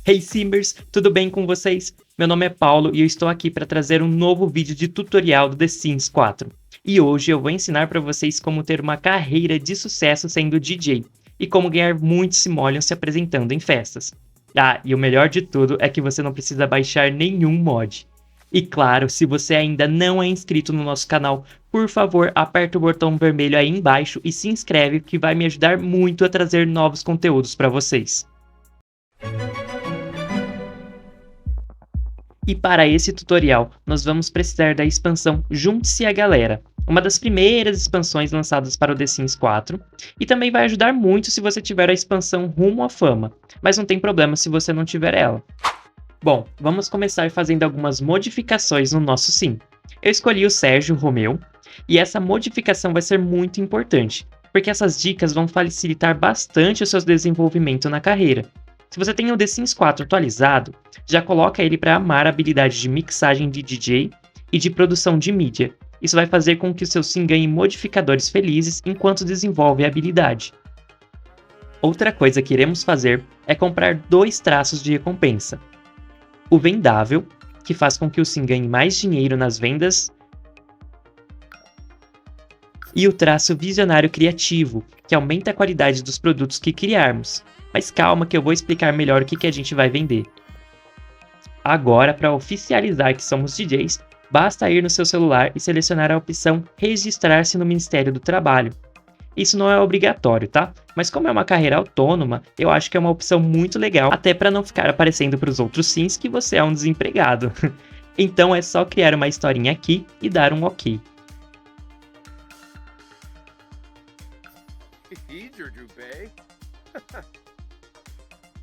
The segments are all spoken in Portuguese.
Hey Simbers, tudo bem com vocês? Meu nome é Paulo e eu estou aqui para trazer um novo vídeo de tutorial do The Sims 4. E hoje eu vou ensinar para vocês como ter uma carreira de sucesso sendo DJ e como ganhar muitos simoleons se apresentando em festas. Ah, e o melhor de tudo é que você não precisa baixar nenhum mod. E claro, se você ainda não é inscrito no nosso canal, por favor, aperta o botão vermelho aí embaixo e se inscreve que vai me ajudar muito a trazer novos conteúdos para vocês. E para esse tutorial, nós vamos precisar da expansão Junte-se a Galera, uma das primeiras expansões lançadas para o The Sims 4, e também vai ajudar muito se você tiver a expansão Rumo à Fama, mas não tem problema se você não tiver ela. Bom, vamos começar fazendo algumas modificações no nosso Sim. Eu escolhi o Sérgio Romeu, e essa modificação vai ser muito importante, porque essas dicas vão facilitar bastante o seu desenvolvimento na carreira. Se você tem o The Sims 4 atualizado, já coloca ele para amar a habilidade de mixagem de DJ e de produção de mídia. Isso vai fazer com que o seu Sim ganhe modificadores felizes enquanto desenvolve a habilidade. Outra coisa que iremos fazer é comprar 2 traços de recompensa. O vendável, que faz com que o Sim ganhe mais dinheiro nas vendas, e o traço visionário criativo, que aumenta a qualidade dos produtos que criarmos. Mas calma que eu vou explicar melhor o que a gente vai vender. Agora, para oficializar que somos DJs, basta ir no seu celular e selecionar a opção Registrar-se no Ministério do Trabalho. Isso não é obrigatório, tá? Mas como é uma carreira autônoma, eu acho que é uma opção muito legal, até para não ficar aparecendo para os outros Sims que você é um desempregado. Então é só criar uma historinha aqui e dar um OK.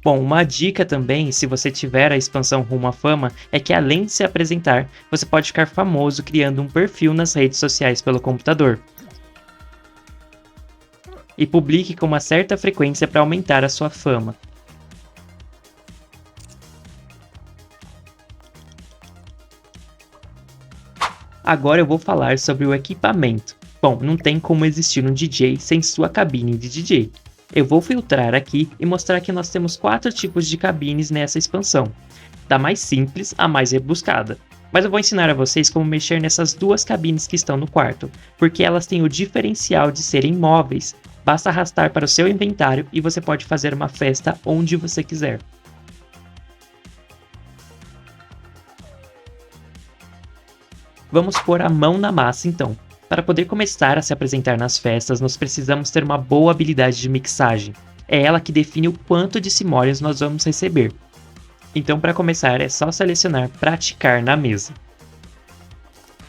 Bom, uma dica também, se você tiver a expansão Rumo à Fama, é que além de se apresentar, você pode ficar famoso criando um perfil nas redes sociais pelo computador. E publique com uma certa frequência para aumentar a sua fama. Agora eu vou falar sobre o equipamento. Bom, não tem como existir um DJ sem sua cabine de DJ. Eu vou filtrar aqui e mostrar que nós temos 4 tipos de cabines nessa expansão, da mais simples à mais rebuscada. Mas eu vou ensinar a vocês como mexer nessas 2 cabines que estão no quarto, porque elas têm o diferencial de serem móveis. Basta arrastar para o seu inventário e você pode fazer uma festa onde você quiser. Vamos pôr a mão na massa então. Para poder começar a se apresentar nas festas, nós precisamos ter uma boa habilidade de mixagem. É ela que define o quanto de simoleons nós vamos receber. Então, para começar, é só selecionar Praticar na mesa.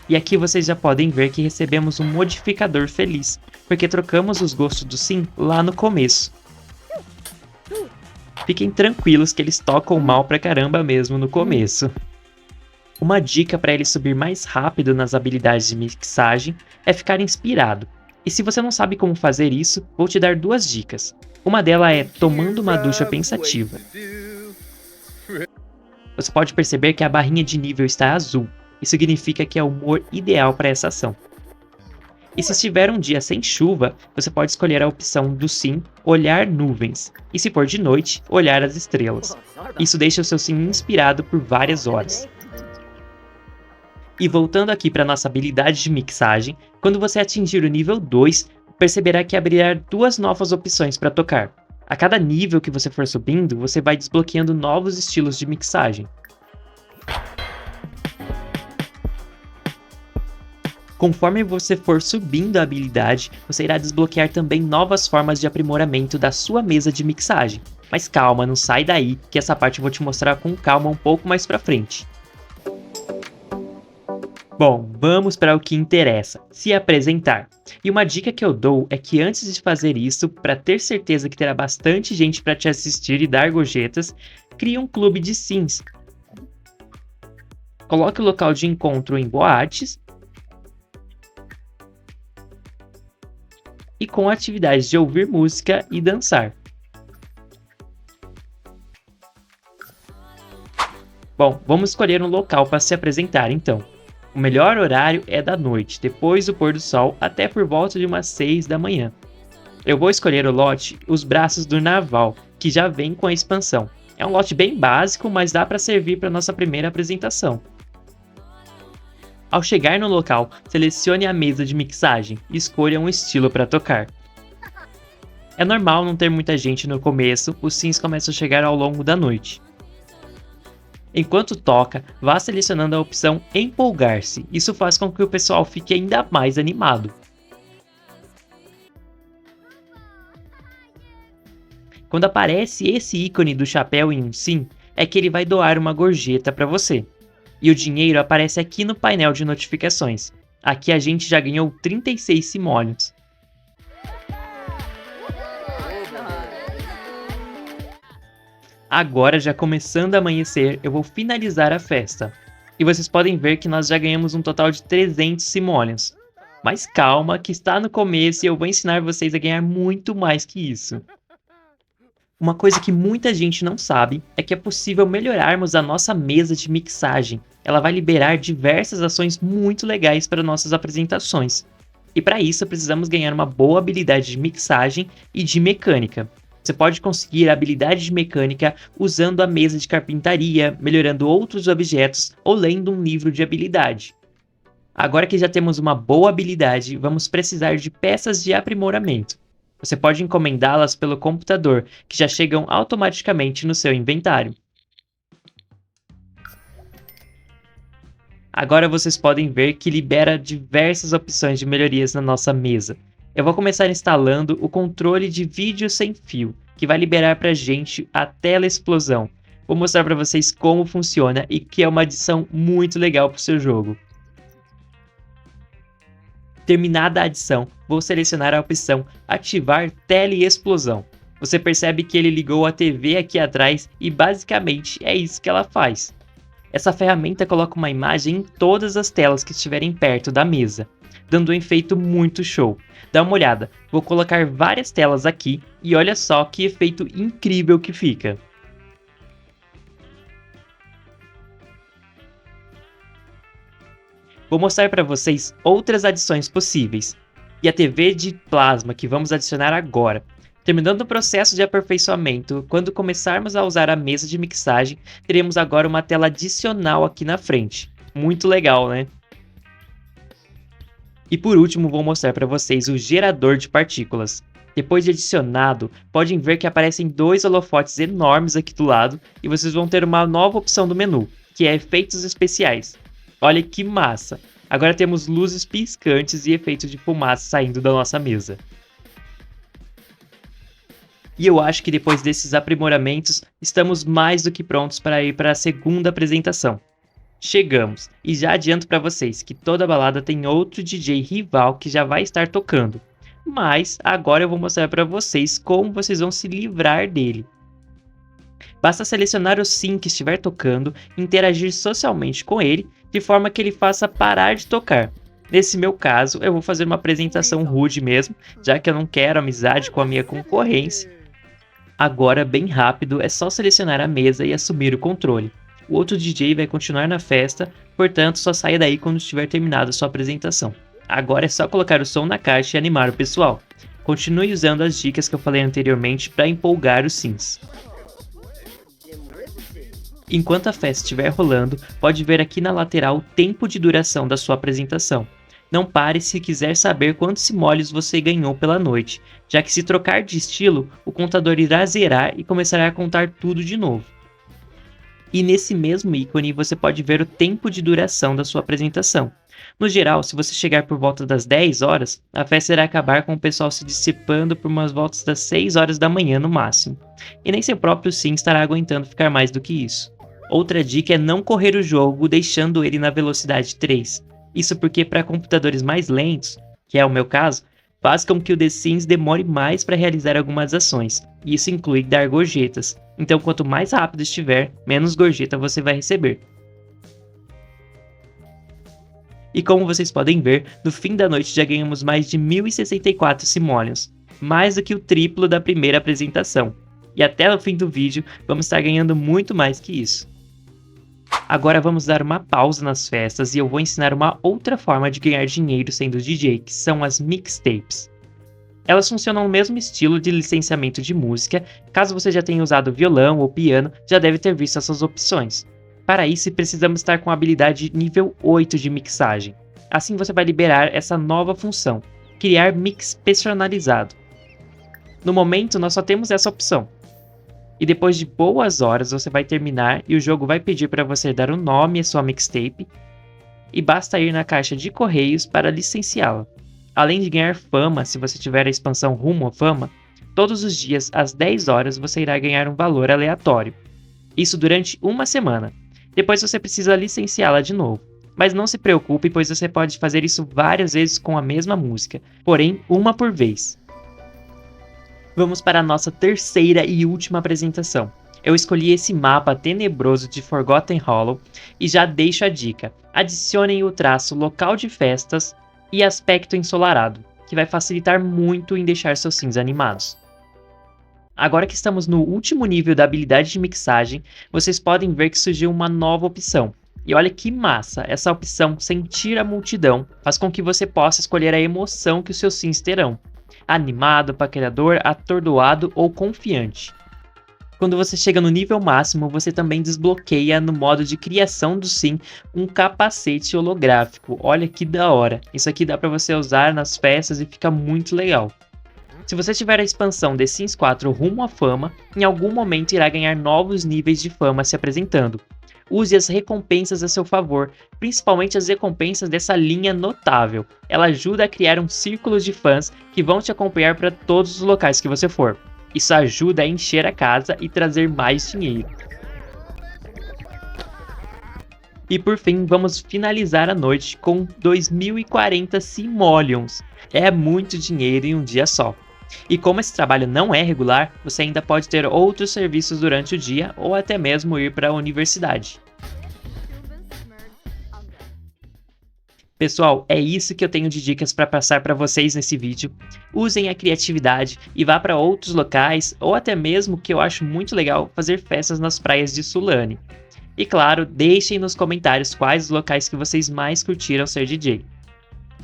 E aqui vocês já podem ver que recebemos um modificador feliz, porque trocamos os gostos do Sim lá no começo. Fiquem tranquilos que eles tocam mal pra caramba mesmo no começo. Uma dica para ele subir mais rápido nas habilidades de mixagem é ficar inspirado. E se você não sabe como fazer isso, vou te dar 2 dicas. Uma delas é tomando uma ducha pensativa. Você pode perceber que a barrinha de nível está azul. Isso significa que é o humor ideal para essa ação. E se estiver um dia sem chuva, você pode escolher a opção do Sim Olhar Nuvens. E se for de noite, olhar as estrelas. Isso deixa o seu Sim inspirado por várias horas. E voltando aqui para nossa habilidade de mixagem, quando você atingir o nível 2, perceberá que abrirá 2 novas opções para tocar. A cada nível que você for subindo, você vai desbloqueando novos estilos de mixagem. Conforme você for subindo a habilidade, você irá desbloquear também novas formas de aprimoramento da sua mesa de mixagem. Mas calma, não sai daí, que essa parte eu vou te mostrar com calma um pouco mais pra frente. Bom, vamos para o que interessa, se apresentar. E uma dica que eu dou é que antes de fazer isso, para ter certeza que terá bastante gente para te assistir e dar gorjetas, crie um clube de Sims. Coloque o local de encontro em boates e com atividades de ouvir música e dançar. Bom, vamos escolher um local para se apresentar então. O melhor horário é da noite, depois do pôr do sol até por volta de umas 6 da manhã. Eu vou escolher o lote Os Braços do Naval, que já vem com a expansão. É um lote bem básico, mas dá para servir para nossa primeira apresentação. Ao chegar no local, selecione a mesa de mixagem e escolha um estilo para tocar. É normal não ter muita gente no começo, os sims começam a chegar ao longo da noite. Enquanto toca, vá selecionando a opção Empolgar-se, isso faz com que o pessoal fique ainda mais animado. Quando aparece esse ícone do chapéu em um sim, é que ele vai doar uma gorjeta para você. E o dinheiro aparece aqui no painel de notificações. Aqui a gente já ganhou 36 simoleons. Agora, já começando a amanhecer, eu vou finalizar a festa. E vocês podem ver que nós já ganhamos um total de 300 simoleons. Mas calma, que está no começo e eu vou ensinar vocês a ganhar muito mais que isso. Uma coisa que muita gente não sabe é que é possível melhorarmos a nossa mesa de mixagem. Ela vai liberar diversas ações muito legais para nossas apresentações. E para isso precisamos ganhar uma boa habilidade de mixagem e de mecânica. Você pode conseguir a habilidade de mecânica usando a mesa de carpintaria, melhorando outros objetos ou lendo um livro de habilidade. Agora que já temos uma boa habilidade, vamos precisar de peças de aprimoramento. Você pode encomendá-las pelo computador, que já chegam automaticamente no seu inventário. Agora vocês podem ver que libera diversas opções de melhorias na nossa mesa. Eu vou começar instalando o controle de vídeo sem fio, que vai liberar pra gente a tela explosão. Vou mostrar para vocês como funciona e que é uma adição muito legal para o seu jogo. Terminada a adição, vou selecionar a opção Ativar Teleexplosão. Você percebe que ele ligou a TV aqui atrás e basicamente é isso que ela faz. Essa ferramenta coloca uma imagem em todas as telas que estiverem perto da mesa, dando um efeito muito show. Dá uma olhada, vou colocar várias telas aqui e olha só que efeito incrível que fica. Vou mostrar para vocês outras adições possíveis. E a TV de plasma que vamos adicionar agora. Terminando o processo de aperfeiçoamento, quando começarmos a usar a mesa de mixagem, teremos agora uma tela adicional aqui na frente. Muito legal, né? E por último, vou mostrar para vocês o gerador de partículas. Depois de adicionado, podem ver que aparecem dois holofotes enormes aqui do lado e vocês vão ter uma nova opção do menu, que é efeitos especiais. Olha que massa! Agora temos luzes piscantes e efeitos de fumaça saindo da nossa mesa. E eu acho que depois desses aprimoramentos, estamos mais do que prontos para ir para a segunda apresentação. Chegamos, e já adianto para vocês que toda balada tem outro DJ rival que já vai estar tocando. Mas agora eu vou mostrar para vocês como vocês vão se livrar dele. Basta selecionar o sim que estiver tocando e interagir socialmente com ele, de forma que ele faça parar de tocar. Nesse meu caso, eu vou fazer uma apresentação rude mesmo, já que eu não quero amizade com a minha concorrência. Agora, bem rápido, é só selecionar a mesa e assumir o controle. O outro DJ vai continuar na festa, portanto só saia daí quando estiver terminada a sua apresentação. Agora é só colocar o som na caixa e animar o pessoal. Continue usando as dicas que eu falei anteriormente para empolgar os sims. Enquanto a festa estiver rolando, pode ver aqui na lateral o tempo de duração da sua apresentação. Não pare se quiser saber quantos simoleons você ganhou pela noite, já que se trocar de estilo, o contador irá zerar e começará a contar tudo de novo. E nesse mesmo ícone você pode ver o tempo de duração da sua apresentação. No geral, se você chegar por volta das 10 horas, a festa irá acabar com o pessoal se dissipando por umas voltas das 6 horas da manhã no máximo. E nem seu próprio sim estará aguentando ficar mais do que isso. Outra dica é não correr o jogo deixando ele na velocidade 3. Isso porque para computadores mais lentos, que é o meu caso, faz com que o The Sims demore mais para realizar algumas ações, e isso inclui dar gorjetas. Então quanto mais rápido estiver, menos gorjeta você vai receber. E como vocês podem ver, no fim da noite já ganhamos mais de 1064 simoleons, mais do que o triplo da primeira apresentação. E até o fim do vídeo vamos estar ganhando muito mais que isso. Agora vamos dar uma pausa nas festas e eu vou ensinar uma outra forma de ganhar dinheiro sendo DJ, que são as mixtapes. Elas funcionam no mesmo estilo de licenciamento de música. Caso você já tenha usado violão ou piano, já deve ter visto essas opções. Para isso, precisamos estar com a habilidade nível 8 de mixagem. Assim você vai liberar essa nova função, criar mix personalizado. No momento, nós só temos essa opção. E depois de boas horas, você vai terminar e o jogo vai pedir para você dar um nome à sua mixtape, e basta ir na caixa de correios para licenciá-la. Além de ganhar fama, se você tiver a expansão Rumo à Fama, todos os dias às 10 horas você irá ganhar um valor aleatório. Isso durante uma semana. Depois você precisa licenciá-la de novo. Mas não se preocupe, pois você pode fazer isso várias vezes com a mesma música, porém uma por vez. Vamos para a nossa terceira e última apresentação. Eu escolhi esse mapa tenebroso de Forgotten Hollow e já deixo a dica. Adicionem o traço local de festas e aspecto ensolarado, que vai facilitar muito em deixar seus sims animados. Agora que estamos no último nível da habilidade de mixagem, vocês podem ver que surgiu uma nova opção. E olha que massa, essa opção Sentir a Multidão faz com que você possa escolher a emoção que os seus sims terão. Animado, paquerador, atordoado ou confiante. Quando você chega no nível máximo, você também desbloqueia no modo de criação do sim um capacete holográfico. Olha que da hora! Isso aqui dá para você usar nas festas e fica muito legal. Se você tiver a expansão The Sims 4 Rumo à Fama, em algum momento irá ganhar novos níveis de fama se apresentando. Use as recompensas a seu favor, principalmente as recompensas dessa linha notável. Ela ajuda a criar um círculo de fãs que vão te acompanhar para todos os locais que você for. Isso ajuda a encher a casa e trazer mais dinheiro. E por fim, vamos finalizar a noite com 2040 simoleons. É muito dinheiro em um dia só. E como esse trabalho não é regular, você ainda pode ter outros serviços durante o dia ou até mesmo ir para a universidade. Pessoal, é isso que eu tenho de dicas para passar para vocês nesse vídeo. Usem a criatividade e vá para outros locais, ou até mesmo, que eu acho muito legal, fazer festas nas praias de Sulane. E claro, deixem nos comentários quais os locais que vocês mais curtiram ser DJ.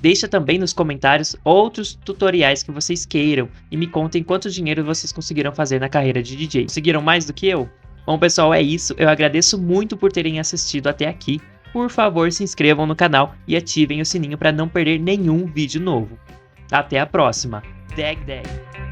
Deixa também nos comentários outros tutoriais que vocês queiram e me contem quanto dinheiro vocês conseguiram fazer na carreira de DJ. Conseguiram mais do que eu? Bom pessoal, é isso. Eu agradeço muito por terem assistido até aqui. Por favor, se inscrevam no canal e ativem o sininho para não perder nenhum vídeo novo. Até a próxima. Dag Dag.